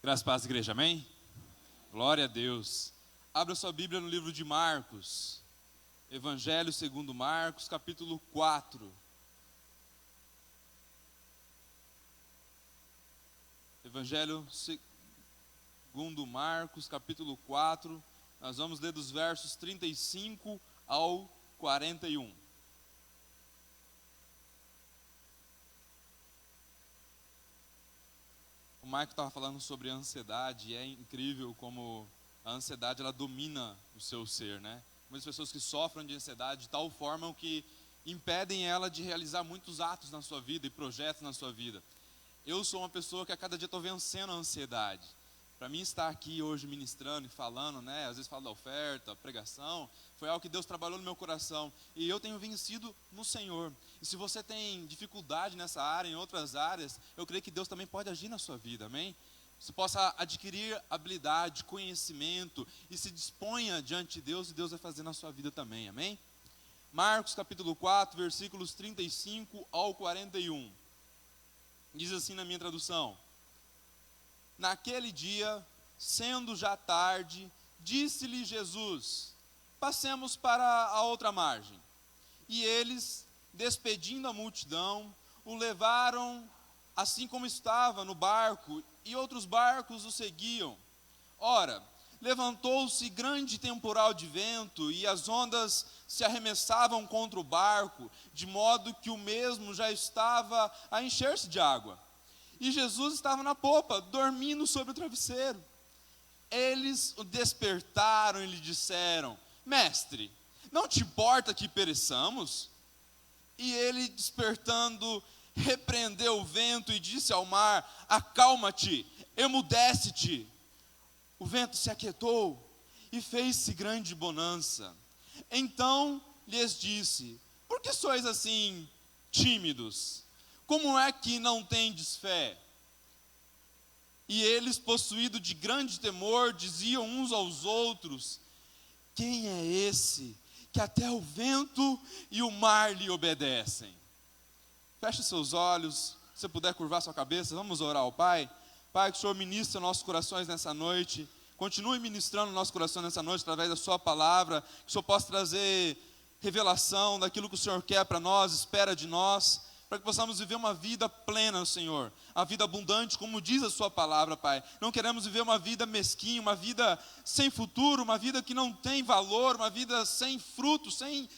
Graças a paz, igreja, amém? Glória a Deus. Abra sua Bíblia no livro de Marcos. Evangelho segundo Marcos, capítulo 4. Evangelho segundo Marcos, capítulo 4. Nós vamos ler dos versos 35 ao 41. O Marco estava falando sobre a ansiedade, e é incrível como a ansiedade ela domina o seu ser, né? Muitas pessoas que sofrem de ansiedade de tal forma que impedem ela de realizar muitos atos na sua vida e projetos na sua vida. Eu sou uma pessoa que a cada dia estou vencendo a ansiedade. Para mim estar aqui hoje ministrando e falando, né? Às vezes falo da oferta, pregação, foi algo que Deus trabalhou no meu coração. E eu tenho vencido no Senhor. E se você tem dificuldade nessa área, em outras áreas, eu creio que Deus também pode agir na sua vida, amém? Você possa adquirir habilidade, conhecimento e se disponha diante de Deus e Deus vai fazer na sua vida também, amém? Marcos capítulo 4, versículos 35 ao 41. Diz assim na minha tradução: Naquele dia, sendo já tarde, disse-lhe Jesus: passemos para a outra margem. E eles, despedindo a multidão, o levaram assim como estava no barco, e outros barcos o seguiam. Ora, levantou-se grande temporal de vento, e as ondas se arremessavam contra o barco, de modo que o mesmo já estava a encher-se de água. E Jesus estava na popa, dormindo sobre o travesseiro. Eles o despertaram e lhe disseram: Mestre, não te importa que pereçamos? E ele, despertando, repreendeu o vento e disse ao mar: acalma-te, emudece-te. O vento se aquietou e fez-se grande bonança. Então lhes disse: por que sois assim tímidos? Como é que não tendes fé? E eles, possuídos de grande temor, diziam uns aos outros: quem é esse que até o vento e o mar lhe obedecem? Feche seus olhos, se você puder curvar sua cabeça, vamos orar ao Pai. Pai, que o Senhor ministre nossos corações nessa noite, continue ministrando nosso coração nessa noite através da sua palavra, que o Senhor possa trazer revelação daquilo que o Senhor quer para nós, espera de nós, para que possamos viver uma vida plena, Senhor, a vida abundante, como diz a sua palavra, Pai. Não queremos viver uma vida mesquinha, uma vida sem futuro, uma vida que não tem valor, uma vida sem fruto, sem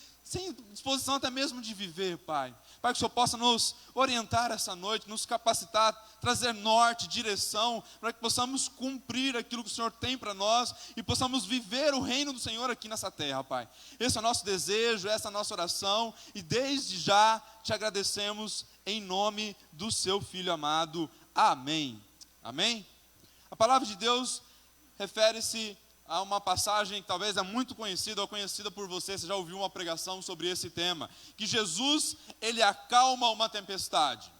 disposição até mesmo de viver, Pai. Pai, que o Senhor possa nos orientar essa noite, nos capacitar, trazer norte, direção, para que possamos cumprir aquilo que o Senhor tem para nós e possamos viver o reino do Senhor aqui nessa terra, Pai. Esse é o nosso desejo, essa é a nossa oração, e desde já te agradecemos em nome do seu Filho amado. Amém. Amém? A palavra de Deus refere-se a uma passagem que talvez é muito conhecida ou conhecida por você já ouviu uma pregação sobre esse tema, que Jesus, ele acalma uma tempestade.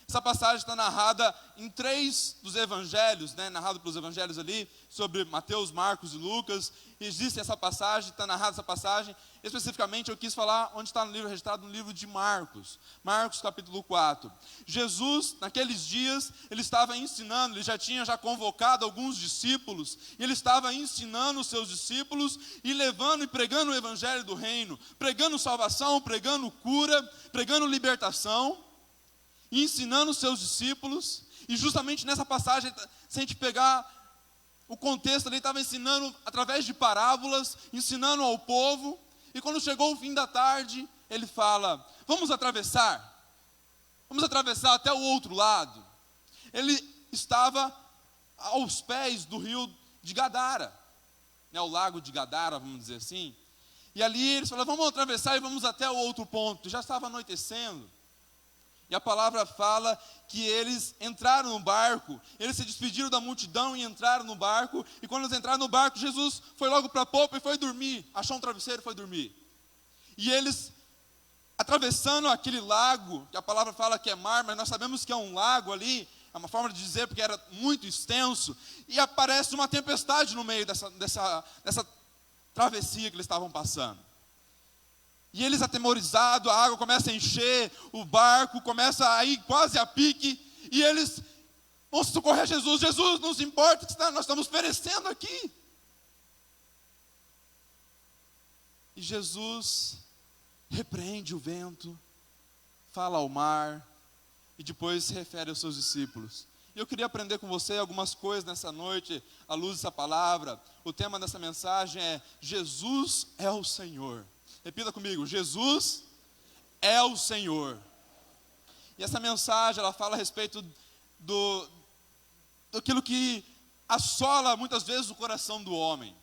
Essa passagem está narrada em 3 dos evangelhos, né, narrado pelos evangelhos ali, sobre Mateus, Marcos e Lucas. Existe essa passagem, está narrada essa passagem. Especificamente eu quis falar onde está no livro registrado, no livro de Marcos. Marcos capítulo 4. Jesus, naqueles dias, ele estava ensinando, ele já tinha convocado alguns discípulos, e ele estava ensinando os seus discípulos, e levando e pregando o evangelho do reino, pregando salvação, pregando cura, pregando libertação, e ensinando os seus discípulos. E justamente nessa passagem, se a gente pegar o contexto, ele estava ensinando através de parábolas, ensinando ao povo. E quando chegou o fim da tarde, ele fala: vamos atravessar até o outro lado. Ele estava aos pés do rio de Gadara, né, o lago de Gadara, vamos dizer assim. E ali eles falaram: vamos atravessar e vamos até o outro ponto. Já estava anoitecendo. E a palavra fala que eles entraram no barco, eles se despediram da multidão e entraram no barco. E quando eles entraram no barco, Jesus foi logo para a popa e foi dormir. Achou um travesseiro e foi dormir. E eles, atravessando aquele lago, que a palavra fala que é mar, mas nós sabemos que é um lago ali, é uma forma de dizer porque era muito extenso. E aparece uma tempestade no meio dessa travessia que eles estavam passando. E eles atemorizados, a água começa a encher, o barco começa a ir quase a pique, e eles Vamos socorrer Jesus. Jesus, não se importa que nós estamos perecendo aqui. E Jesus repreende o vento, fala ao mar, e depois se refere aos seus discípulos. E eu queria aprender com você algumas coisas nessa noite, à luz dessa palavra. O tema dessa mensagem é: Jesus é o Senhor. Repita comigo: Jesus é o Senhor. E essa mensagem, ela fala a respeito daquilo que assola muitas vezes o coração do homem.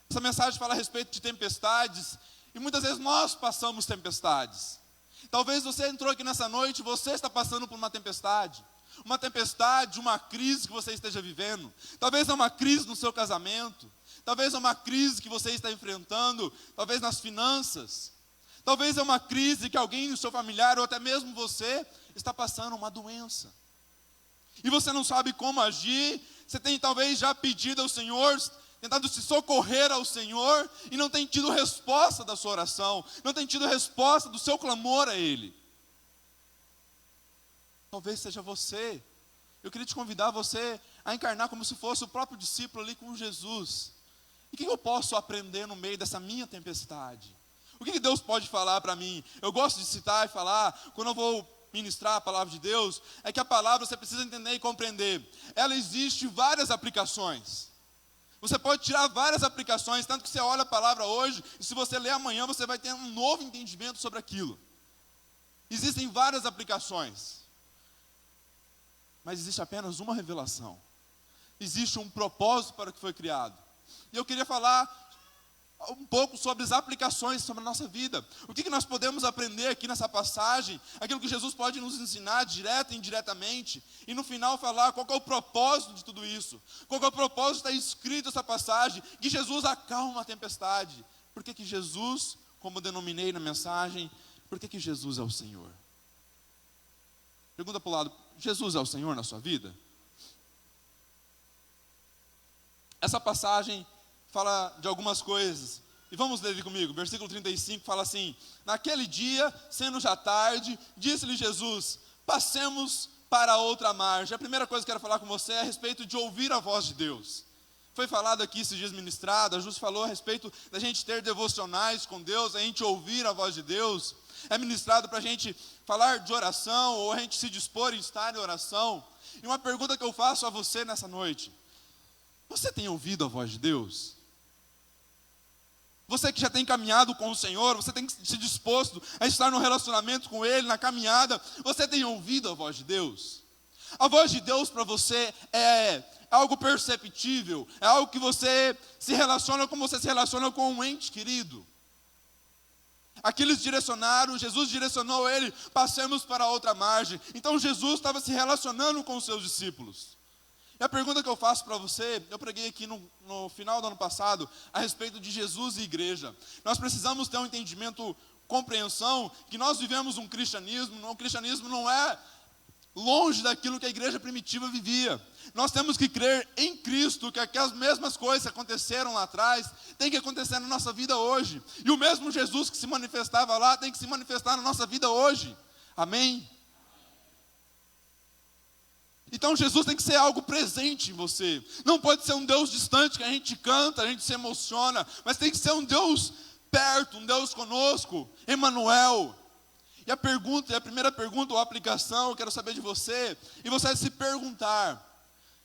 Essa mensagem fala a respeito de tempestades, e muitas vezes nós passamos tempestades. Talvez você entrou aqui nessa noite, você está passando por uma tempestade, uma crise que você esteja vivendo. Talvez é uma crise no seu casamento, talvez é uma crise que você está enfrentando, talvez nas finanças, talvez é uma crise que alguém no seu familiar, ou até mesmo você, está passando uma doença. E você não sabe como agir, você tem talvez já pedido ao Senhor, tentado se socorrer ao Senhor, e não tem tido resposta da sua oração, não tem tido resposta do seu clamor a Ele. Talvez seja você. Eu queria te convidar você a encarnar como se fosse o próprio discípulo ali com Jesus. E o que eu posso aprender no meio dessa minha tempestade? O que Deus pode falar para mim? Eu gosto de citar e falar, quando eu vou ministrar a palavra de Deus, é que a palavra você precisa entender e compreender. Ela existe várias aplicações. Você pode tirar várias aplicações, tanto que você olha a palavra hoje, e se você ler amanhã, você vai ter um novo entendimento sobre aquilo. Existem várias aplicações, mas existe apenas uma revelação. Existe um propósito para o que foi criado. E eu queria falar um pouco sobre as aplicações sobre a nossa vida. O que nós podemos aprender aqui nessa passagem, aquilo que Jesus pode nos ensinar direta e indiretamente, e no final falar qual que é o propósito de tudo isso, qual que é o propósito, está escrito nessa passagem, que Jesus acalma a tempestade. Por que Jesus, como eu denominei na mensagem, por que Jesus é o Senhor? Pergunta para o lado: Jesus é o Senhor na sua vida? Essa passagem fala de algumas coisas, e vamos ler comigo. Versículo 35 fala assim: naquele dia, sendo já tarde, disse-lhe Jesus: passemos para outra margem. A primeira coisa que eu quero falar com você é a respeito de ouvir a voz de Deus. Foi falado aqui esses dias ministrado, a Jus falou a respeito da gente ter devocionais com Deus, a gente ouvir a voz de Deus. É ministrado para a gente falar de oração, ou a gente se dispor em estar em oração. E uma pergunta que eu faço a você nessa noite: você tem ouvido a voz de Deus? Você que já tem caminhado com o Senhor, você tem se disposto a estar no relacionamento com Ele, na caminhada, você tem ouvido a voz de Deus? A voz de Deus para você é algo perceptível, é algo que você se relaciona como você se relaciona com um ente querido. Aqui eles direcionaram, Jesus direcionou ele: passemos para outra margem. Então Jesus estava se relacionando com os seus discípulos. E a pergunta que eu faço para você, eu preguei aqui no final do ano passado, a respeito de Jesus e igreja. Nós precisamos ter um entendimento, compreensão, que nós vivemos um cristianismo, o cristianismo não é longe daquilo que a igreja primitiva vivia. Nós temos que crer em Cristo, que as mesmas coisas que aconteceram lá atrás, tem que acontecer na nossa vida hoje. E o mesmo Jesus que se manifestava lá, tem que se manifestar na nossa vida hoje. Amém? Então Jesus tem que ser algo presente em você. Não pode ser um Deus distante que a gente canta, a gente se emociona, mas tem que ser um Deus perto, um Deus conosco, Emmanuel. E a primeira pergunta ou aplicação, eu quero saber de você, e você vai se perguntar: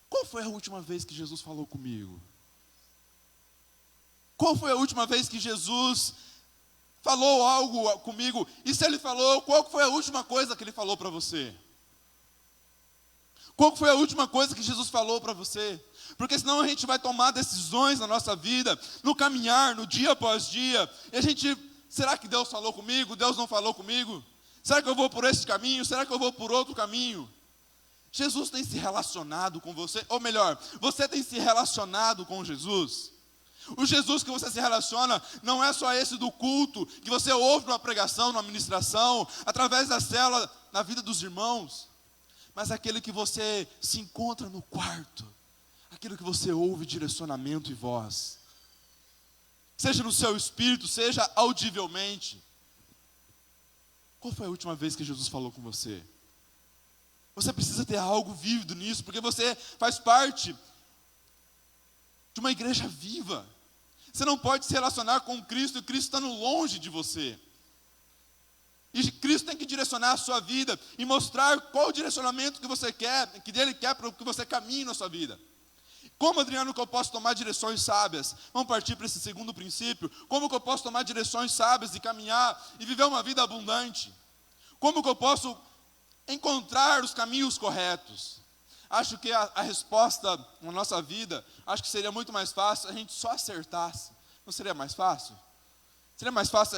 qual foi a última vez que Jesus falou comigo? Qual foi a última vez que Jesus falou algo comigo? E se Ele falou, qual foi a última coisa que Ele falou para você? Qual foi a última coisa que Jesus falou para você? Porque senão a gente vai tomar decisões na nossa vida, no caminhar, no dia após dia, e a gente: será que Deus falou comigo? Deus não falou comigo? Será que eu vou por esse caminho? Será que eu vou por outro caminho? Jesus tem se relacionado com você, ou melhor, você tem se relacionado com Jesus? O Jesus que você se relaciona não é só esse do culto, que você ouve numa pregação, numa ministração, através da célula, na vida dos irmãos, mas aquele que você se encontra no quarto, aquilo que você ouve direcionamento e voz, seja no seu espírito, seja audivelmente. Qual foi a última vez que Jesus falou com você? Você precisa ter algo vívido nisso, porque você faz parte de uma igreja viva. Você não pode se relacionar com Cristo e Cristo estando longe de você. E Cristo tem que direcionar a sua vida e mostrar qual o direcionamento que você quer, que Ele quer para que você caminhe na sua vida. Como, Adriano, que eu posso tomar direções sábias? Vamos partir para esse segundo princípio. Como que eu posso tomar direções sábias e caminhar e viver uma vida abundante? Como que eu posso encontrar os caminhos corretos? Acho que a resposta na nossa vida, acho que seria muito mais fácil se a gente só acertasse. Não seria mais fácil? Seria mais fácil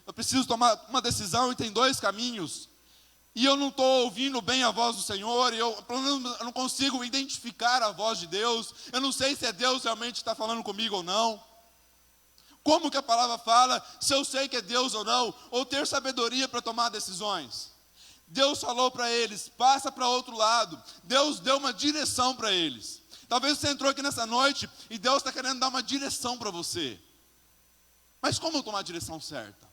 eu preciso tomar uma decisão e tem dois caminhos. E eu não estou ouvindo bem a voz do Senhor, eu não consigo identificar a voz de Deus, eu não sei se é Deus realmente que está falando comigo ou não. Como que a palavra fala, se eu sei que é Deus ou não, ou ter sabedoria para tomar decisões. Deus falou para eles, passa para outro lado, Deus deu uma direção para eles. Talvez você entrou aqui nessa noite e Deus está querendo dar uma direção para você. Mas como tomar a direção certa?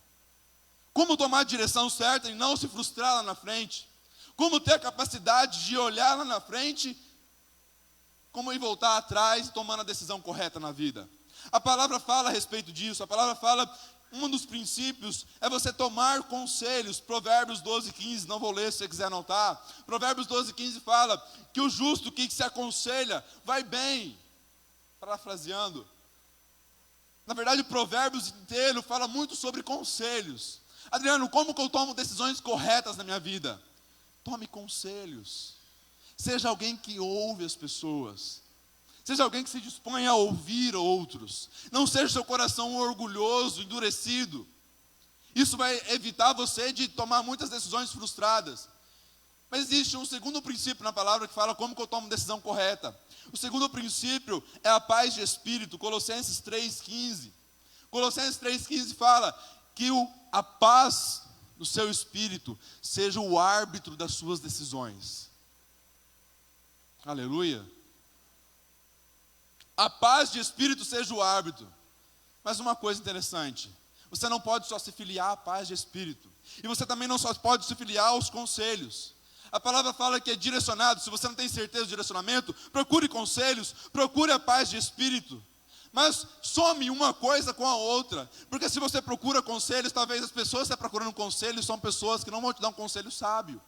Como tomar a direção certa e não se frustrar lá na frente? Como ter a capacidade de olhar lá na frente, como ir voltar atrás, tomando a decisão correta na vida? A palavra fala a respeito disso, a palavra fala, um dos princípios é você tomar conselhos. Provérbios 12:15, não vou ler se você quiser anotar. Provérbios 12:15 fala que o justo que se aconselha vai bem. Parafraseando. Na verdade, o Provérbios inteiro fala muito sobre conselhos. Adriano, como que eu tomo decisões corretas na minha vida? Tome conselhos. Seja alguém que ouve as pessoas. Seja alguém que se dispõe a ouvir outros. Não seja seu coração orgulhoso, endurecido. Isso vai evitar você de tomar muitas decisões frustradas. Mas existe um segundo princípio na palavra que fala como que eu tomo decisão correta. O segundo princípio é a paz de espírito. Colossenses 3:15. Colossenses 3:15 fala que a paz do seu espírito seja o árbitro das suas decisões. Aleluia. A paz de espírito seja o árbitro. Mas uma coisa interessante, você não pode só se filiar à paz de espírito. E você também não só pode se filiar aos conselhos. A palavra fala que é direcionado. Se você não tem certeza do direcionamento, procure conselhos, procure a paz de espírito. Mas some uma coisa com a outra. Porque se você procura conselhos, talvez as pessoas que estão procurando conselhos são pessoas que não vão te dar um conselho sábio.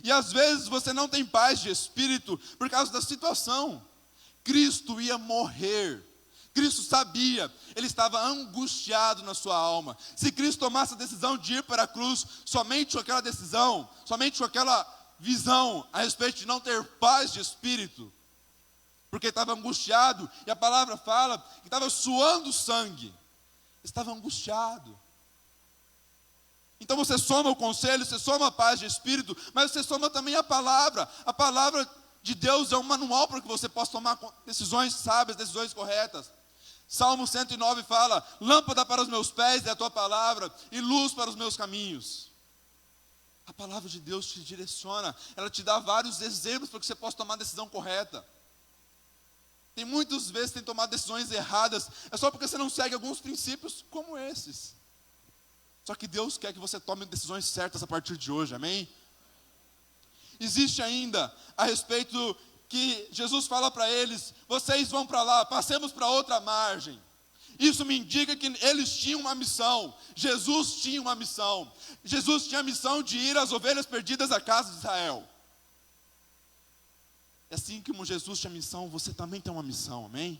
E às vezes você não tem paz de espírito por causa da situação. Cristo ia morrer. Cristo sabia, ele estava angustiado na sua alma. Se Cristo tomasse a decisão de ir para a cruz, somente com aquela decisão, somente com aquela visão a respeito de não ter paz de espírito, porque estava angustiado, e a palavra fala que estava suando sangue, estava angustiado. Então você soma o conselho, você soma a paz de espírito, mas você soma também a palavra de Deus é um manual para que você possa tomar decisões sábias, decisões corretas. Salmo 109 fala, lâmpada para os meus pés é a tua palavra, e luz para os meus caminhos. A palavra de Deus te direciona, ela te dá vários exemplos para que você possa tomar a decisão correta. Tem muitas vezes que tem tomado decisões erradas, é só porque você não segue alguns princípios como esses. Só que Deus quer que você tome decisões certas a partir de hoje, amém? Existe ainda a respeito que Jesus fala para eles, vocês vão para lá, passemos para outra margem. Isso me indica que eles tinham uma missão, Jesus tinha uma missão. Jesus tinha a missão de ir às ovelhas perdidas da casa de Israel. É assim como Jesus tinha missão, você também tem uma missão, amém?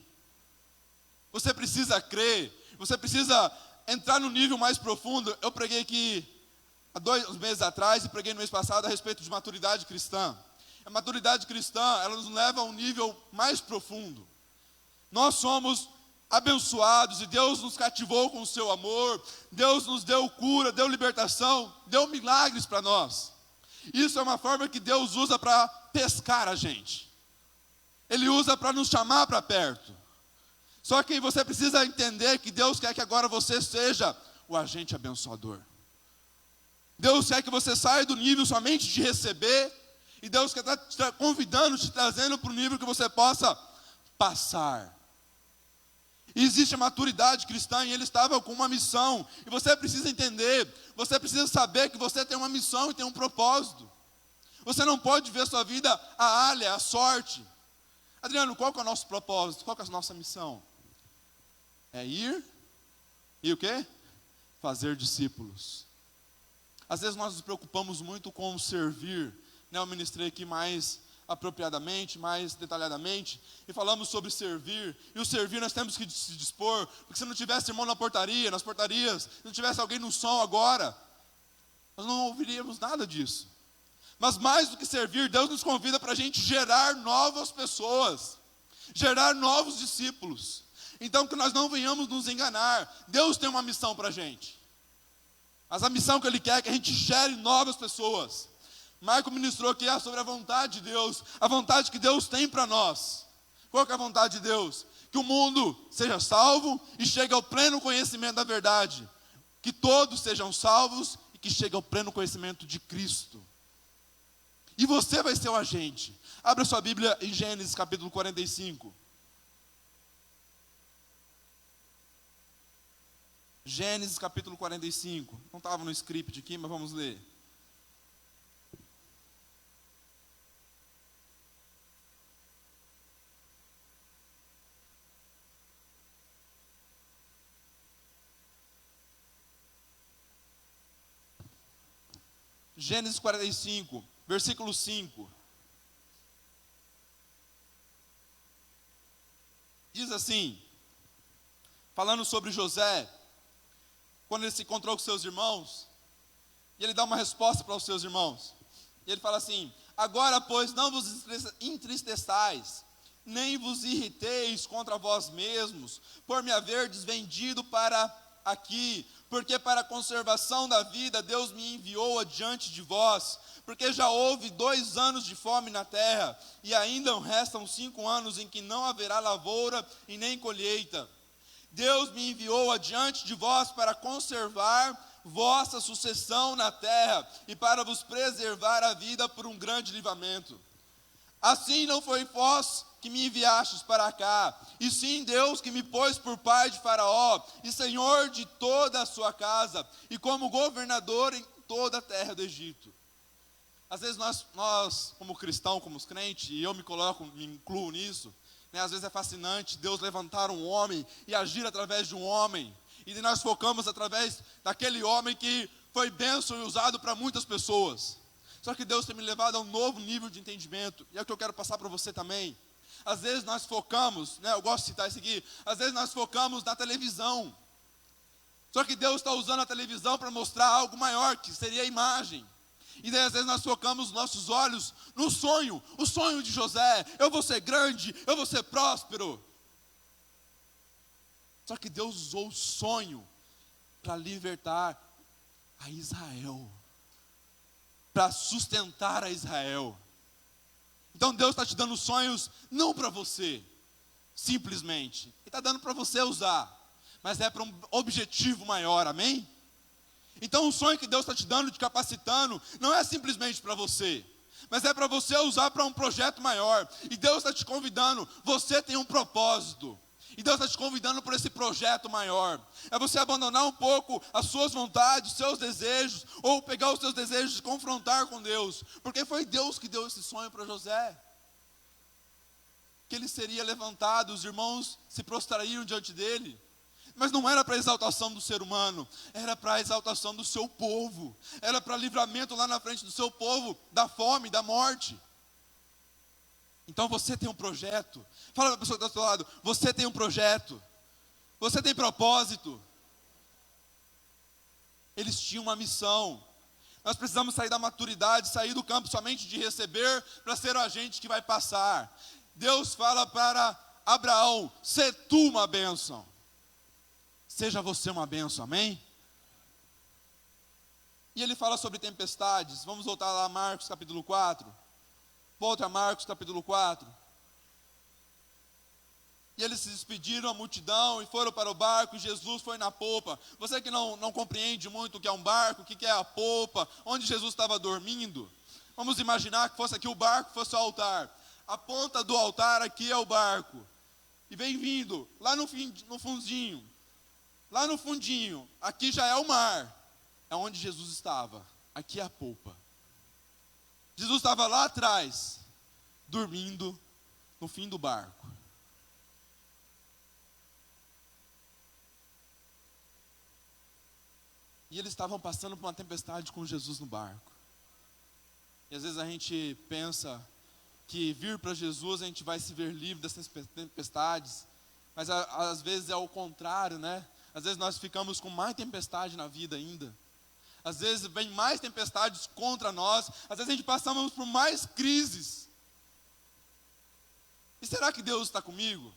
Você precisa crer, você precisa entrar no nível mais profundo. Eu preguei aqui há 2 meses atrás e preguei no mês passado a respeito de maturidade cristã. A maturidade cristã, ela nos leva a um nível mais profundo. Nós somos abençoados e Deus nos cativou com o seu amor. Deus nos deu cura, deu libertação, deu milagres para nós. Isso é uma forma que Deus usa para pescar a gente. Ele usa para nos chamar para perto. Só que você precisa entender que Deus quer que agora você seja o agente abençoador. Deus quer que você saia do nível somente de receber, e Deus quer estar te convidando, te trazendo para o nível que você possa passar. E existe a maturidade cristã, e ele estava com uma missão, e você precisa entender, você precisa saber que você tem uma missão e tem um propósito. Você não pode ver a sua vida a alha, a sorte. Adriano, qual que é o nosso propósito? Qual que é a nossa missão? É ir e o quê? Fazer discípulos. Às vezes nós nos preocupamos muito com o servir, né? Eu ministrei aqui mais apropriadamente, mais detalhadamente, e falamos sobre servir, e o servir nós temos que se dispor, porque se não tivesse irmão na portaria, nas portarias, se não tivesse alguém no som agora, nós não ouviríamos nada disso. Mas mais do que servir, Deus nos convida para a gente gerar novas pessoas, gerar novos discípulos. Então que nós não venhamos nos enganar, Deus tem uma missão para a gente, mas a missão que Ele quer é que a gente gere novas pessoas. Marco ministrou aqui sobre a vontade de Deus, a vontade que Deus tem para nós. Qual que é a vontade de Deus? Que o mundo seja salvo e chegue ao pleno conhecimento da verdade. Que todos sejam salvos e que chegue ao pleno conhecimento de Cristo. E você vai ser o agente. Abra sua Bíblia em Gênesis capítulo 45. Gênesis capítulo 45. Não estava no script aqui, mas vamos ler. Gênesis 45, versículo 5. Diz assim, falando sobre José, quando ele se encontrou com seus irmãos, e ele dá uma resposta para os seus irmãos. E ele fala assim: agora, pois, não vos entristeçais, nem vos irriteis contra vós mesmos, por me haverdes vendido para aqui, porque para a conservação da vida Deus me enviou adiante de vós, porque já houve 2 anos de fome na terra, e ainda restam 5 anos em que não haverá lavoura e nem colheita. Deus me enviou adiante de vós para conservar vossa sucessão na terra, e para vos preservar a vida por um grande livramento. Assim não foi vós que me enviastes para cá, e sim Deus que me pôs por pai de Faraó, e senhor de toda a sua casa, e como governador em toda a terra do Egito. Às vezes nós como cristão, como crente, e eu me incluo nisso, né, às vezes é fascinante Deus levantar um homem e agir através de um homem, e nós focamos através daquele homem que foi bênção e usado para muitas pessoas. Só que Deus tem me levado a um novo nível de entendimento, e é o que eu quero passar para você também. Às vezes nós focamos, né, eu gosto de citar isso aqui, às vezes nós focamos na televisão. Só que Deus está usando a televisão para mostrar algo maior, que seria a imagem. E daí às vezes nós focamos nossos olhos no sonho, o sonho de José: eu vou ser grande, eu vou ser próspero. Só que Deus usou o sonho para libertar a Israel, para sustentar a Israel. Então Deus está te dando sonhos não para você, simplesmente. Ele está dando para você usar, mas é para um objetivo maior, amém? Então o sonho que Deus está te dando, te capacitando, não é simplesmente para você, mas é para você usar para um projeto maior. E Deus está te convidando, você tem um propósito, e Deus está te convidando por esse projeto maior. É você abandonar um pouco as suas vontades, os seus desejos, ou pegar os seus desejos e confrontar com Deus. Porque foi Deus que deu esse sonho para José, que ele seria levantado, os irmãos se prostrariam diante dele. Mas não era para a exaltação do ser humano, era para a exaltação do seu povo. Era para livramento lá na frente do seu povo, da fome, da morte. Então você tem um projeto. Fala para a pessoa que está do seu lado: você tem um projeto, você tem propósito. Eles tinham uma missão. Nós precisamos sair da maturidade, sair do campo somente de receber, para ser o agente que vai passar. Deus fala para Abraão: sê tu uma bênção. Seja você uma bênção, amém? E ele fala sobre tempestades. Vamos voltar lá a Marcos capítulo 4. Volta a Marcos capítulo 4. E eles se despediram, a multidão, e foram para o barco, e Jesus foi na popa. Você que não compreende muito o que é um barco, o que é a popa, onde Jesus estava dormindo, vamos imaginar que fosse aqui o barco, fosse o altar. A ponta do altar aqui é o barco. E vem vindo, lá no fundinho, lá no fundinho, aqui já é o mar, é onde Jesus estava, aqui é a polpa. Jesus estava lá atrás, dormindo no fim do barco. E eles estavam passando por uma tempestade com Jesus no barco. E às vezes a gente pensa que vir para Jesus a gente vai se ver livre dessas tempestades. Mas às vezes é o contrário, né? Às vezes nós ficamos com mais tempestade na vida ainda. Às vezes vem mais tempestades contra nós. Às vezes a gente passamos por mais crises. E será que Deus está comigo?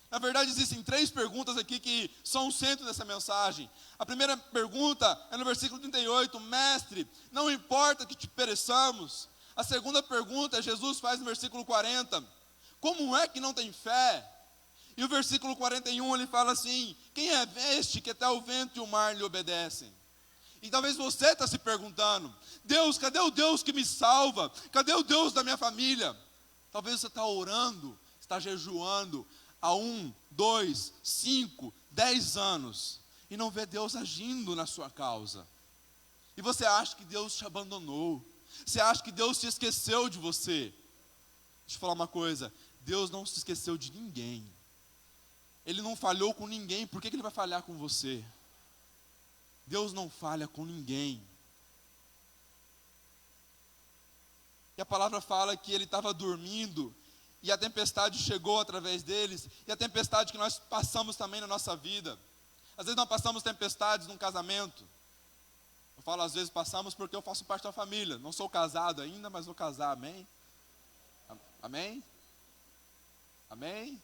Na verdade, existem 3 perguntas aqui que são o centro dessa mensagem. A primeira pergunta é no versículo 38, Mestre, não importa que te pereçamos. A segunda pergunta, Jesus faz no versículo 40, como é que não tem fé? E o versículo 41, ele fala assim, quem é este que até o vento e o mar lhe obedecem? E talvez você está se perguntando, Deus, cadê o Deus que me salva? Cadê o Deus da minha família? Talvez você está orando, está jejuando há 1, 2, 5, 10 anos e não vê Deus agindo na sua causa. E você acha que Deus te abandonou. Você acha que Deus se esqueceu de você. Deixa eu falar uma coisa, Deus não se esqueceu de ninguém. Ele não falhou com ninguém, por que Ele vai falhar com você? Deus não falha com ninguém. E a palavra fala que ele estava dormindo, e a tempestade chegou através deles, e a tempestade que nós passamos também na nossa vida. Às vezes nós passamos tempestades num casamento. Eu falo às vezes passamos porque eu faço parte da família. Não sou casado ainda, mas vou casar, amém? Amém? Amém?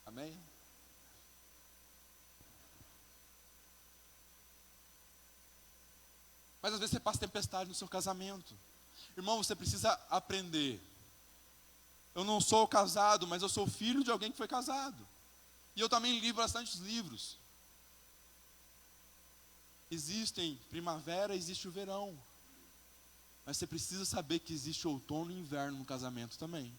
Amém? Mas às vezes você passa tempestade no seu casamento. Irmão, você precisa aprender. Eu não sou casado, mas eu sou filho de alguém que foi casado. E eu também li bastantes livros. Existem primavera, existe o verão. Mas você precisa saber que existe outono e inverno no casamento também.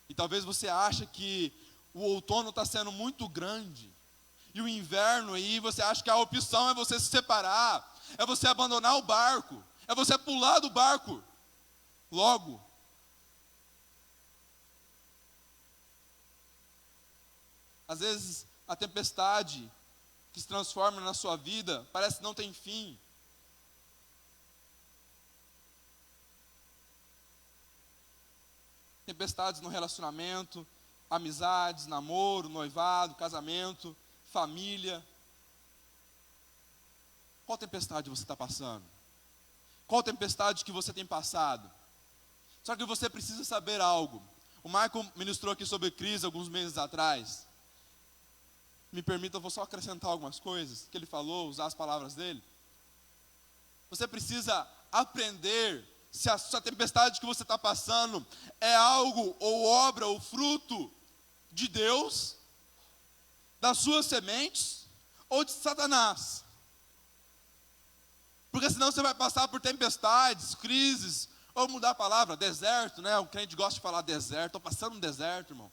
E talvez você ache que o outono está sendo muito grande. E o inverno aí, você acha que a opção é você se separar. É você abandonar o barco. É você pular do barco. Logo. Às vezes a tempestade que se transforma na sua vida parece que não tem fim. Tempestades no relacionamento, amizades, namoro, noivado, casamento, família. Qual tempestade você está passando? Qual tempestade que você tem passado? Só que você precisa saber algo. O Michael ministrou aqui sobre crise alguns meses atrás. Me permita, eu vou só acrescentar algumas coisas que ele falou, usar as palavras dele. Você precisa aprender se a tempestade que você está passando é algo ou obra ou fruto de Deus, das suas sementes ou de Satanás. Porque senão você vai passar por tempestades, crises, ou mudar a palavra, deserto, né? O crente gosta de falar deserto, estou passando um deserto, irmão.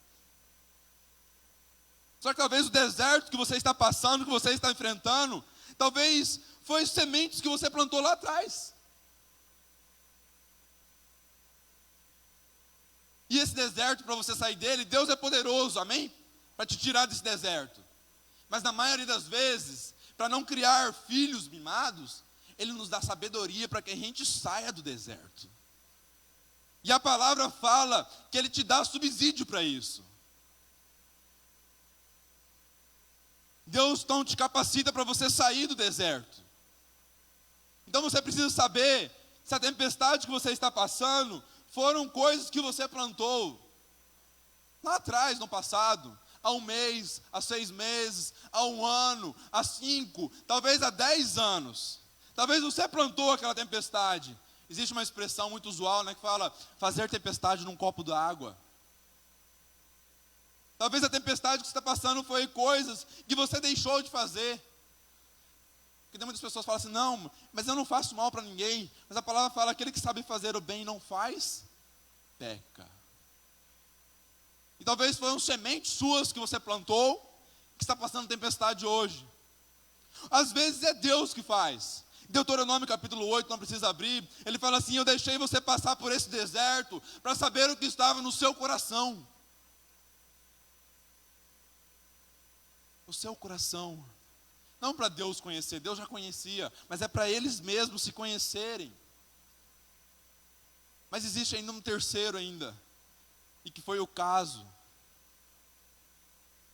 Só que talvez o deserto que você está passando, que você está enfrentando, talvez foi sementes que você plantou lá atrás. E esse deserto, para você sair dele, Deus é poderoso, amém? Para te tirar desse deserto. Mas na maioria das vezes, para não criar filhos mimados, Ele nos dá sabedoria para que a gente saia do deserto. E a palavra fala que Ele te dá subsídio para isso. Deus não te capacita para você sair do deserto. Então você precisa saber se a tempestade que você está passando foram coisas que você plantou lá atrás, no passado, há 1 mês, há 6 meses, há 1 ano, há 5, talvez há 10 anos. Talvez você plantou aquela tempestade. Existe uma expressão muito usual, né, que fala fazer tempestade num copo d'água. Talvez a tempestade que você está passando foi coisas que você deixou de fazer. Porque tem muitas pessoas que falam assim, não, mas eu não faço mal para ninguém. Mas a palavra fala, aquele que sabe fazer o bem e não faz, peca. E talvez foram sementes suas que você plantou, que está passando tempestade hoje. Às vezes é Deus que faz. Deuteronômio capítulo 8, não precisa abrir, ele fala assim: eu deixei você passar por esse deserto para saber o que estava no seu coração. O seu coração. Não para Deus conhecer, Deus já conhecia, mas é para eles mesmos se conhecerem. Mas existe ainda um terceiro ainda, e que foi o caso.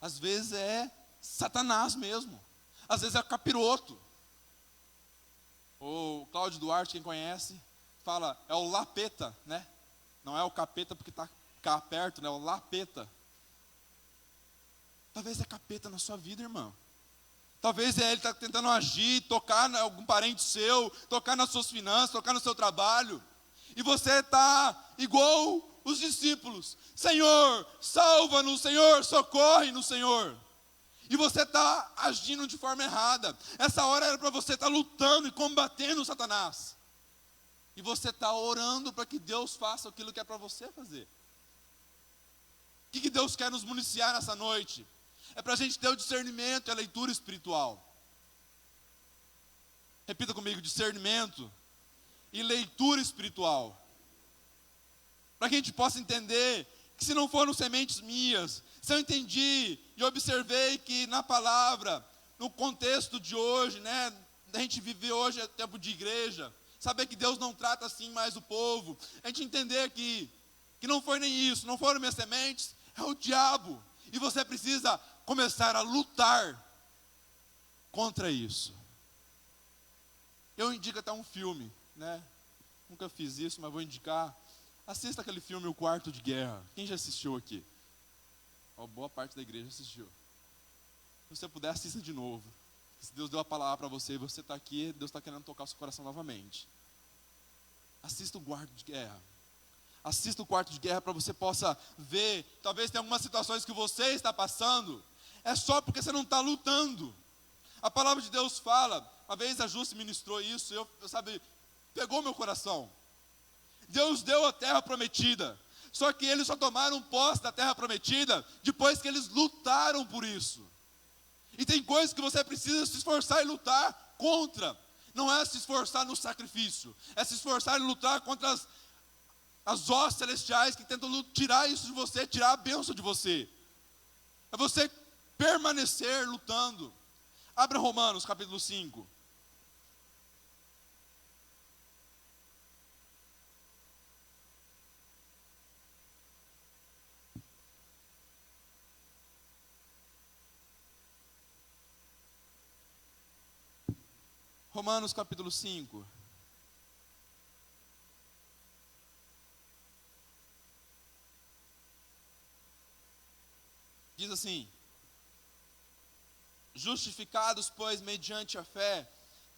Às vezes é Satanás mesmo, às vezes é capiroto. O Cláudio Duarte, quem conhece, fala, é o lapeta, né? Não é o capeta porque está cá perto, né? É o lapeta. Talvez é capeta na sua vida, irmão. Talvez ele está tentando agir, tocar em algum parente seu, tocar nas suas finanças, tocar no seu trabalho. E você está igual os discípulos. Senhor, salva-nos, Senhor, socorre-nos, Senhor. E você está agindo de forma errada. Essa hora era para você estar lutando e combatendo Satanás. E você está orando para que Deus faça aquilo que é para você fazer. O que Deus quer nos municiar nessa noite? É para a gente ter o discernimento e a leitura espiritual. Repita comigo, discernimento e leitura espiritual. Para que a gente possa entender que se não foram sementes minhas, se eu entendi e observei que na palavra, no contexto de hoje, né, a gente viver hoje é tempo de igreja, saber que Deus não trata assim mais o povo, a gente entender que não foi nem isso, não foram minhas sementes, é o diabo, e você precisa começar a lutar contra isso. Eu indico até um filme, né? Nunca fiz isso, mas vou indicar. Assista aquele filme O Quarto de Guerra. Quem já assistiu aqui? Boa parte da igreja assistiu. Se você puder, assista de novo. Se Deus deu a palavra para você e você está aqui, Deus está querendo tocar o seu coração novamente. Assista O Quarto de Guerra. Assista O Quarto de Guerra para você possa ver. Talvez tenha algumas situações que você está passando. É só porque você não está lutando. A palavra de Deus fala. Uma vez a Ju ministrou isso. Pegou meu coração. Deus deu a terra prometida. Só que eles só tomaram posse da terra prometida depois que eles lutaram por isso. E tem coisas que você precisa se esforçar e lutar contra. Não é se esforçar no sacrifício. É se esforçar e lutar contra as hostes celestiais que tentam tirar isso de você, tirar a bênção de você. É você permanecer lutando. Abra Romanos capítulo 5. Romanos capítulo 5. Diz assim: justificados, pois, mediante a fé,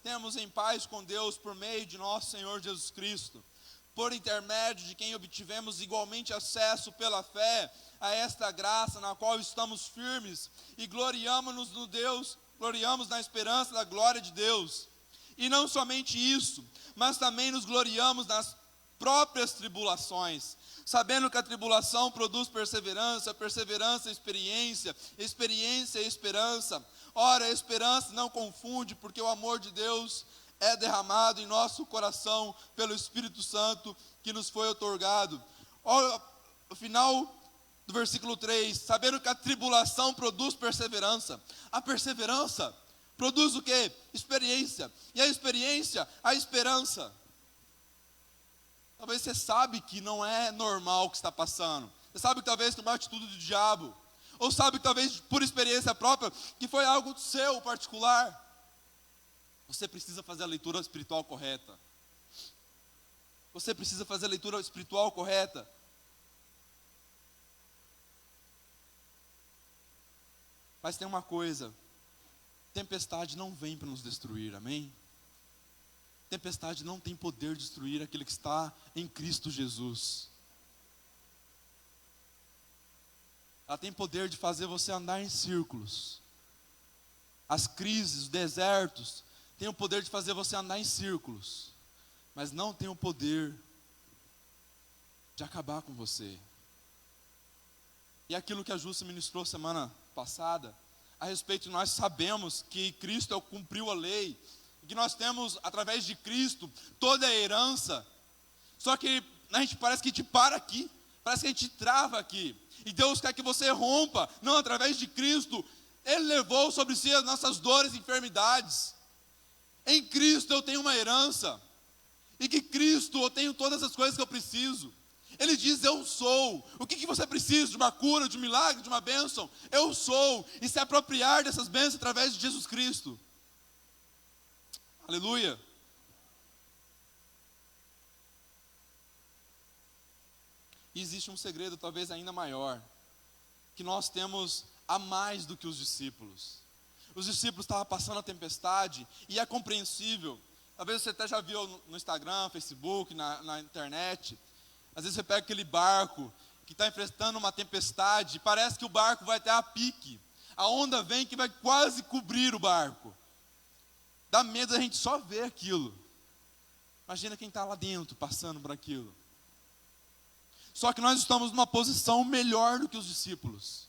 temos em paz com Deus por meio de nosso Senhor Jesus Cristo, por intermédio de quem obtivemos igualmente acesso pela fé a esta graça na qual estamos firmes e gloriamo-nos no Deus, gloriamos na esperança da glória de Deus. E não somente isso, mas também nos gloriamos nas próprias tribulações, sabendo que a tribulação produz perseverança, perseverança experiência, experiência e esperança. Ora, a esperança não confunde, porque o amor de Deus é derramado em nosso coração pelo Espírito Santo que nos foi outorgado. O final do versículo 3, sabendo que a tribulação produz perseverança. A perseverança produz o quê? Experiência. E a experiência, a esperança. Talvez você sabe que não é normal o que está passando. Você sabe que talvez foi uma atitude do diabo. Ou sabe que talvez por experiência própria, que foi algo seu particular. Você precisa fazer a leitura espiritual correta. Você precisa fazer a leitura espiritual correta. Mas tem uma coisa. Tempestade não vem para nos destruir, amém? Tempestade não tem poder de destruir aquele que está em Cristo Jesus. Ela tem poder de fazer você andar em círculos. As crises, os desertos, têm o poder de fazer você andar em círculos. Mas não tem o poder de acabar com você. E aquilo que a Júcia ministrou semana passada, a respeito de nós sabemos que Cristo cumpriu a lei, e que nós temos, através de Cristo, toda a herança. Só que a gente parece que te para aqui, parece que a gente trava aqui. E Deus quer que você rompa, não, através de Cristo. Ele levou sobre si as nossas dores e enfermidades. Em Cristo eu tenho uma herança. E que Cristo eu tenho todas as coisas que eu preciso. Ele diz, eu sou. O que você precisa? De uma cura, de um milagre, de uma bênção? Eu sou. E se apropriar dessas bênçãos através de Jesus Cristo. Aleluia. E existe um segredo talvez ainda maior, que nós temos a mais do que os discípulos. Os discípulos estavam passando a tempestade, e é compreensível. Talvez você até já viu no Instagram, Facebook, na internet. Às vezes você pega aquele barco que está enfrentando uma tempestade, e parece que o barco vai até a pique. A onda vem que vai quase cobrir o barco. Dá medo a gente só ver aquilo. Imagina quem está lá dentro, passando por aquilo. Só que nós estamos numa posição melhor do que os discípulos.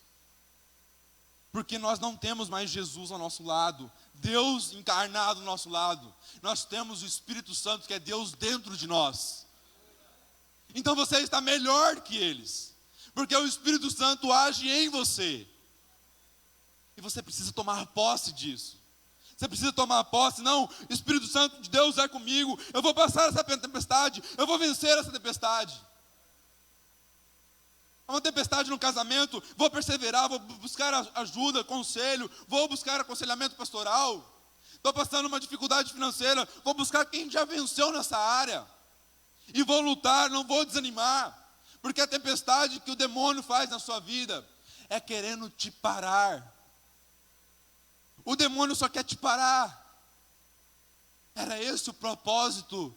Porque nós não temos mais Jesus ao nosso lado, Deus encarnado ao nosso lado. Nós temos o Espírito Santo, que é Deus dentro de nós. Então você está melhor que eles, porque o Espírito Santo age em você. E você precisa tomar posse disso. Você precisa tomar posse. Não, o Espírito Santo de Deus é comigo. Eu vou passar essa tempestade, eu vou vencer essa tempestade. Há uma tempestade no casamento, vou perseverar, vou buscar ajuda, conselho, vou buscar aconselhamento pastoral. Estou passando uma dificuldade financeira, vou buscar quem já venceu nessa área. E vou lutar, não vou desanimar. Porque a tempestade que o demônio faz na sua vida é querendo te parar. O demônio só quer te parar. Era esse o propósito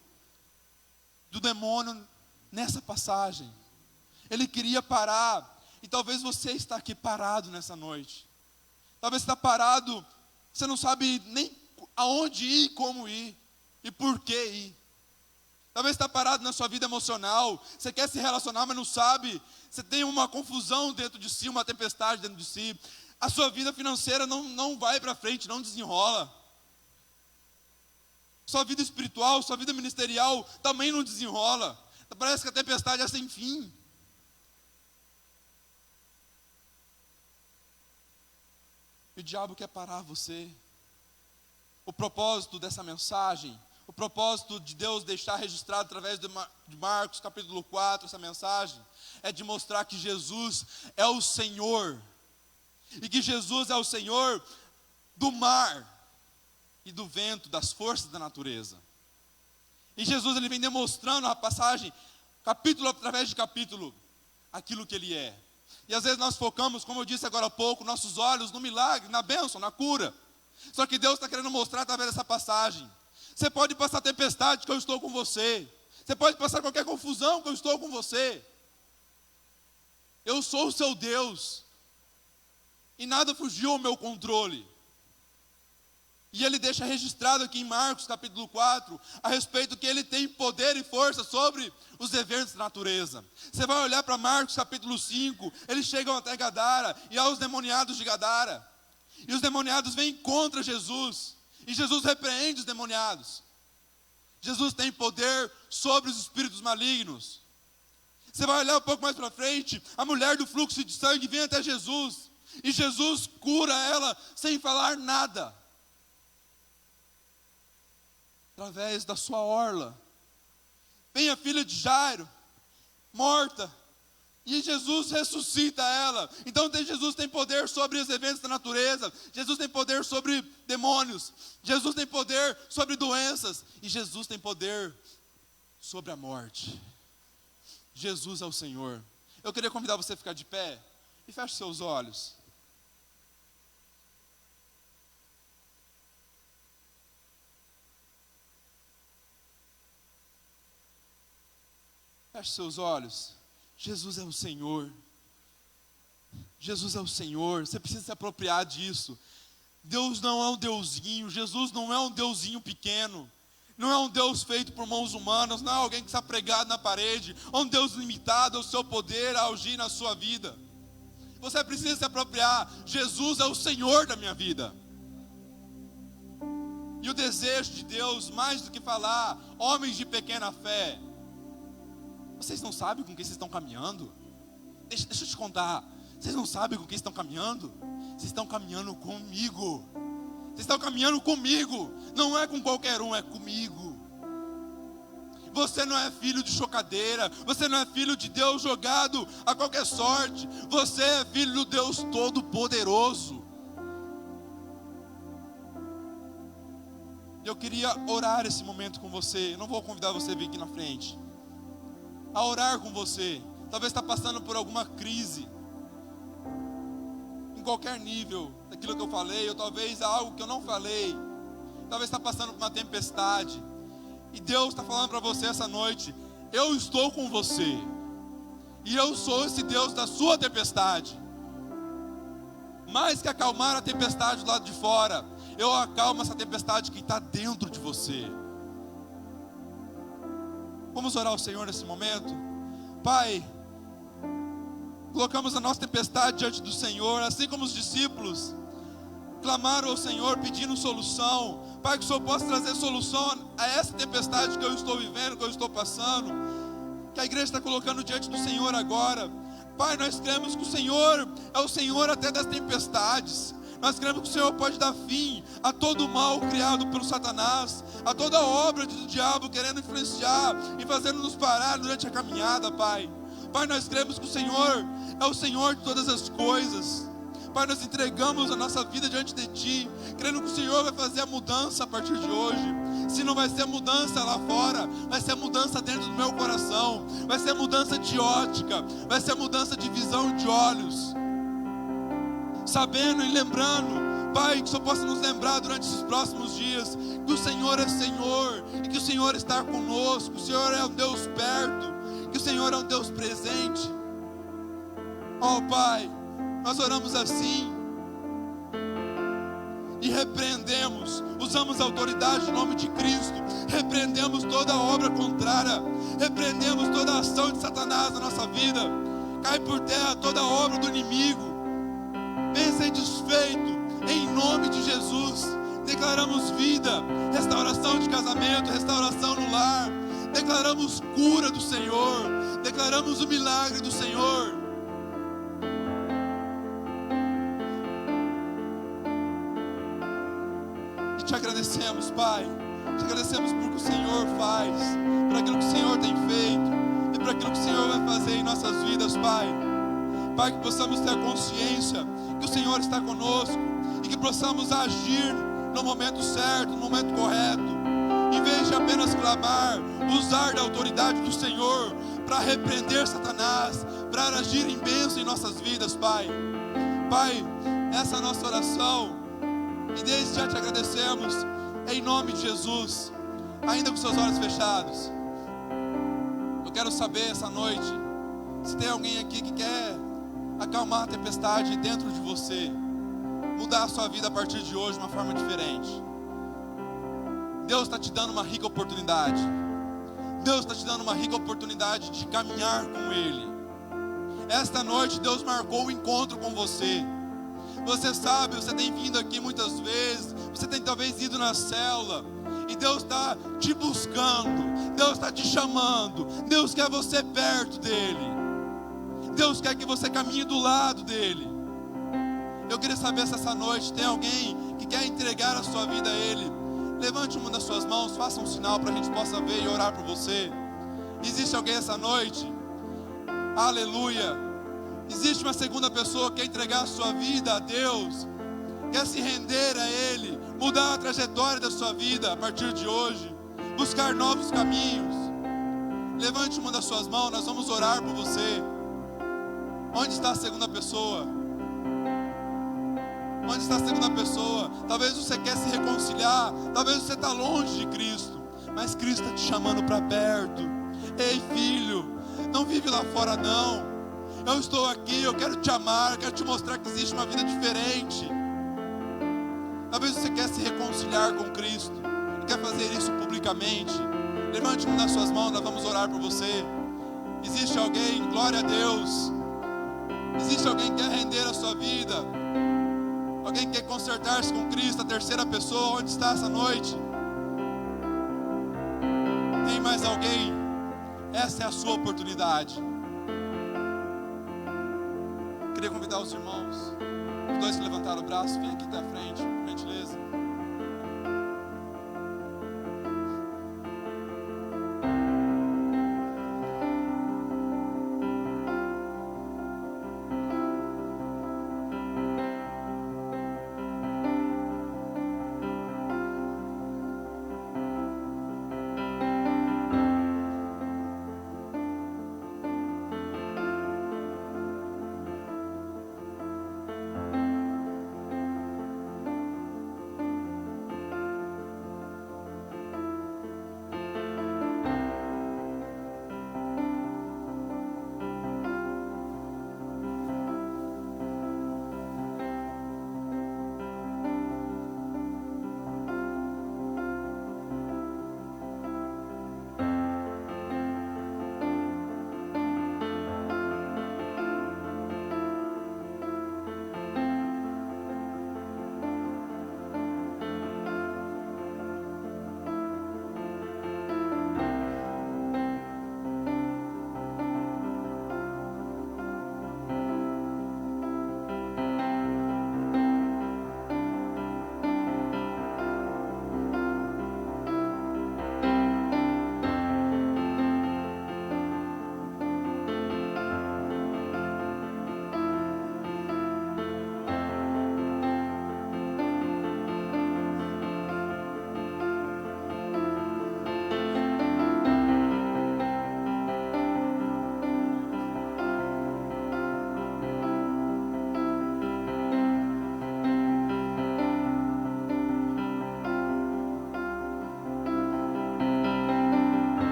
do demônio nessa passagem. Ele queria parar. E talvez você está aqui parado nessa noite. Talvez você está parado, você não sabe nem aonde ir, como ir e por que ir. Talvez você está parado na sua vida emocional. Você quer se relacionar, mas não sabe. Você tem uma confusão dentro de si, uma tempestade dentro de si. A sua vida financeira não vai para frente, não desenrola. Sua vida espiritual, sua vida ministerial também não desenrola. Parece que a tempestade é sem fim. E o diabo quer parar você. O propósito dessa mensagem, o propósito de Deus deixar registrado através de Marcos capítulo 4, essa mensagem, é de mostrar que Jesus é o Senhor. E que Jesus é o Senhor do mar e do vento, das forças da natureza. E Jesus ele vem demonstrando na passagem, capítulo através de capítulo, aquilo que Ele é. E às vezes nós focamos, como eu disse agora há pouco, nossos olhos no milagre, na bênção, na cura. Só que Deus está querendo mostrar através dessa passagem. Você pode passar tempestade que eu estou com você. Você pode passar qualquer confusão que eu estou com você. Eu sou o seu Deus. E nada fugiu ao meu controle. E ele deixa registrado aqui em Marcos capítulo 4, a respeito que ele tem poder e força sobre os eventos da natureza. Você vai olhar para Marcos capítulo 5, eles chegam até Gadara, e aos demoniados de Gadara. E os demoniados vêm contra Jesus, e Jesus repreende os demoniados. Jesus tem poder sobre os espíritos malignos. Você vai olhar um pouco mais para frente, a mulher do fluxo de sangue vem até Jesus, e Jesus cura ela sem falar nada. Através da sua orla. Vem a filha de Jairo, morta, e Jesus ressuscita ela. Então Jesus tem poder sobre os eventos da natureza. Jesus tem poder sobre demônios. Jesus tem poder sobre doenças. E Jesus tem poder sobre a morte. Jesus é o Senhor. Eu queria convidar você a ficar de pé e feche seus olhos. Feche seus olhos. Jesus é o Senhor. Jesus é o Senhor. Você precisa se apropriar disso. Deus não é um deusinho. Jesus não é um deusinho pequeno. Não é um Deus feito por mãos humanas. Não é alguém que está pregado na parede. É um Deus limitado ao seu poder a agir na sua vida. Você precisa se apropriar. Jesus é o Senhor da minha vida. E o desejo de Deus, mais do que falar, homens de pequena fé, vocês não sabem com quem vocês estão caminhando? Deixa eu te contar, vocês não sabem com quem estão caminhando? Vocês estão caminhando comigo. Vocês estão caminhando comigo. Não é com qualquer um, é comigo. Você não é filho de chocadeira. Você não é filho de Deus jogado a qualquer sorte. Você é filho do Deus Todo-Poderoso. Eu queria orar esse momento com você. Eu não vou convidar você a vir aqui na frente. A orar com você. Talvez está passando por alguma crise. Em qualquer nível daquilo que eu falei, ou talvez algo que eu não falei. Talvez está passando por uma tempestade. E Deus está falando para você essa noite: eu estou com você. E eu sou esse Deus da sua tempestade. Mais que acalmar a tempestade do lado de fora, eu acalmo essa tempestade que está dentro de você. Vamos orar ao Senhor nesse momento. Pai, colocamos a nossa tempestade diante do Senhor, assim como os discípulos clamaram ao Senhor pedindo solução. Pai, que o Senhor possa trazer solução a essa tempestade que eu estou vivendo, que eu estou passando, que a igreja está colocando diante do Senhor agora. Pai, nós cremos que o Senhor é o Senhor até das tempestades. Nós cremos que o Senhor pode dar fim a todo o mal criado pelo Satanás, a toda obra do diabo querendo influenciar e fazendo nos parar durante a caminhada, Pai. Pai, nós cremos que o Senhor é o Senhor de todas as coisas. Pai, nós entregamos a nossa vida diante de Ti, crendo que o Senhor vai fazer a mudança a partir de hoje. Se não vai ser mudança lá fora, vai ser mudança dentro do meu coração, vai ser mudança de ótica, vai ser mudança de visão de olhos. Sabendo e lembrando, Pai, que o Senhor possa nos lembrar durante esses próximos dias que o Senhor é Senhor e que o Senhor está conosco, que o Senhor é um Deus perto, que o Senhor é um Deus presente. Oh Pai, nós oramos assim e repreendemos, usamos a autoridade do nome de Cristo, repreendemos toda obra contrária, repreendemos toda a ação de Satanás na nossa vida. Cai por terra toda obra do inimigo, venha ser desfeito em nome de Jesus. Declaramos vida, restauração de casamento, restauração no lar, declaramos cura do Senhor, declaramos o milagre do Senhor. Te agradecemos, Pai, te agradecemos por que o Senhor faz, por aquilo que o Senhor tem feito e por aquilo que o Senhor vai fazer em nossas vidas, Pai. Pai, que possamos ter a consciência que o Senhor está conosco e que possamos agir no momento certo, no momento correto, em vez de apenas clamar, usar da autoridade do Senhor para repreender Satanás, para agir em bênção em nossas vidas, Pai. Pai, essa é a nossa oração. E desde já te agradecemos, em nome de Jesus, ainda com seus olhos fechados. Eu quero saber essa noite, se tem alguém aqui que quer acalmar a tempestade dentro de você, mudar a sua vida a partir de hoje de uma forma diferente. Deus está te dando uma rica oportunidade. Deus está te dando uma rica oportunidade de caminhar com Ele. Esta noite Deus marcou o encontro com você. Você sabe, você tem vindo aqui muitas vezes, você tem talvez ido na célula, e Deus está te buscando, Deus está te chamando, Deus quer você perto dEle, Deus quer que você caminhe do lado dEle. Eu queria saber se essa noite tem alguém que quer entregar a sua vida a Ele. Levante uma das suas mãos, faça um sinal para a gente possa ver e orar por você. Existe alguém essa noite? Aleluia! Existe uma segunda pessoa que quer entregar a sua vida a Deus, quer se render a Ele, mudar a trajetória da sua vida a partir de hoje, buscar novos caminhos. Levante uma das suas mãos, nós vamos orar por você. Onde está a segunda pessoa? Onde está a segunda pessoa? Talvez você quer se reconciliar, talvez você está longe de Cristo, mas Cristo está te chamando para perto. Ei filho, não vive lá fora não. Eu estou aqui, eu quero te amar, eu quero te mostrar que existe uma vida diferente. Talvez você quer se reconciliar com Cristo, quer fazer isso publicamente. Levante uma das suas mãos, nós vamos orar por você. Existe alguém, glória a Deus. Existe alguém que quer render a sua vida, alguém que quer consertar-se com Cristo. esta terceira pessoa onde está essa noite? Tem mais alguém? Essa é a sua oportunidade. Queria convidar os irmãos, os dois que levantaram o braço, vem aqui até a frente, por gentileza.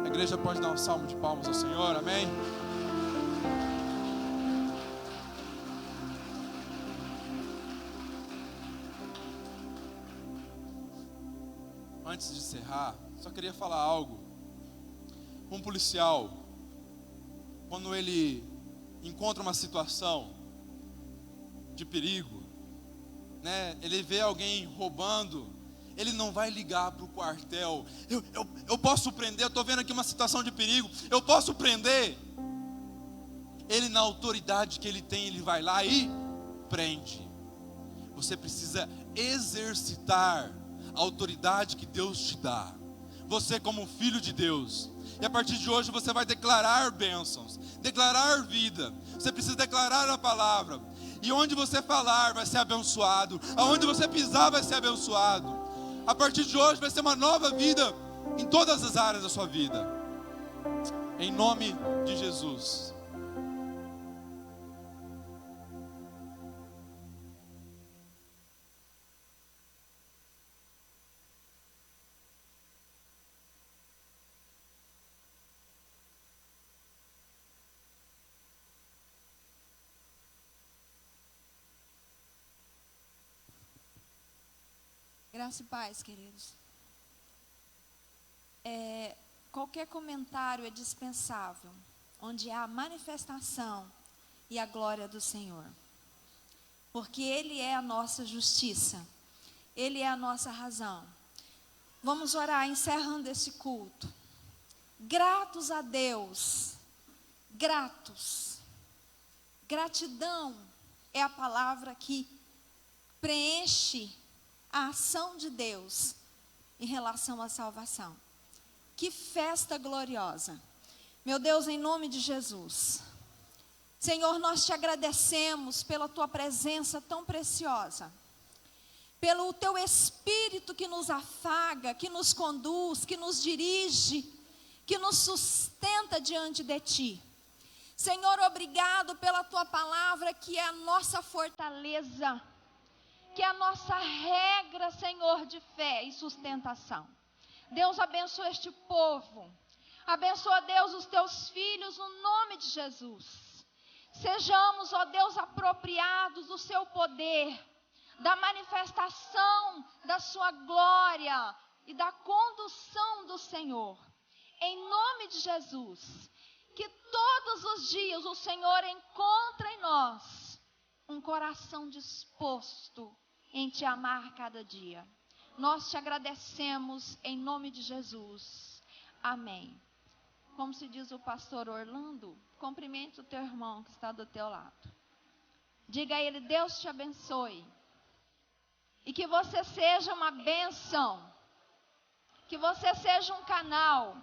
A igreja pode dar um salmo de palmas ao Senhor, amém? Antes de encerrar, só queria falar algo. Um policial, quando ele encontra uma situação de perigo, né, ele vê alguém roubando, ele não vai ligar para o quartel. Eu posso prender, eu estou vendo aqui uma situação de perigo, eu posso prender. Ele, na autoridade que ele tem, ele vai lá e prende. Você precisa exercitar a autoridade que Deus te dá. Você como filho de Deus. E a partir de hoje você vai declarar bênçãos, declarar vida. Você precisa declarar a palavra. E onde você falar vai ser abençoado. Aonde você pisar vai ser abençoado. A partir de hoje vai ser uma nova vida em todas as áreas da sua vida. Em nome de Jesus. Graça e paz, queridos. Qualquer comentário é dispensável, onde há a manifestação e a glória do Senhor. Porque Ele é a nossa justiça, Ele é a nossa razão. Vamos orar, encerrando esse culto. Gratos a Deus, gratos. Gratidão é a palavra que preenche a ação de Deus em relação à salvação. Que festa gloriosa. Meu Deus, em nome de Jesus. Senhor, nós te agradecemos pela tua presença tão preciosa. Pelo teu Espírito que nos afaga, que nos conduz, que nos dirige, que nos sustenta diante de ti. Senhor, obrigado pela tua palavra que é a nossa fortaleza, que é a nossa regra, Senhor, de fé e sustentação. Deus, abençoa este povo. Abençoa, Deus, os teus filhos, no nome de Jesus. Sejamos, ó Deus, apropriados do seu poder, da manifestação da sua glória e da condução do Senhor. Senhor, em nome de Jesus, que todos os dias o Senhor encontre em nós um coração disposto em te amar cada dia. Nós te agradecemos em nome de Jesus. Amém. Como se diz o pastor Orlando, cumprimente o teu irmão que está do teu lado. Diga a ele: Deus te abençoe. E que você seja uma bênção. Que você seja um canal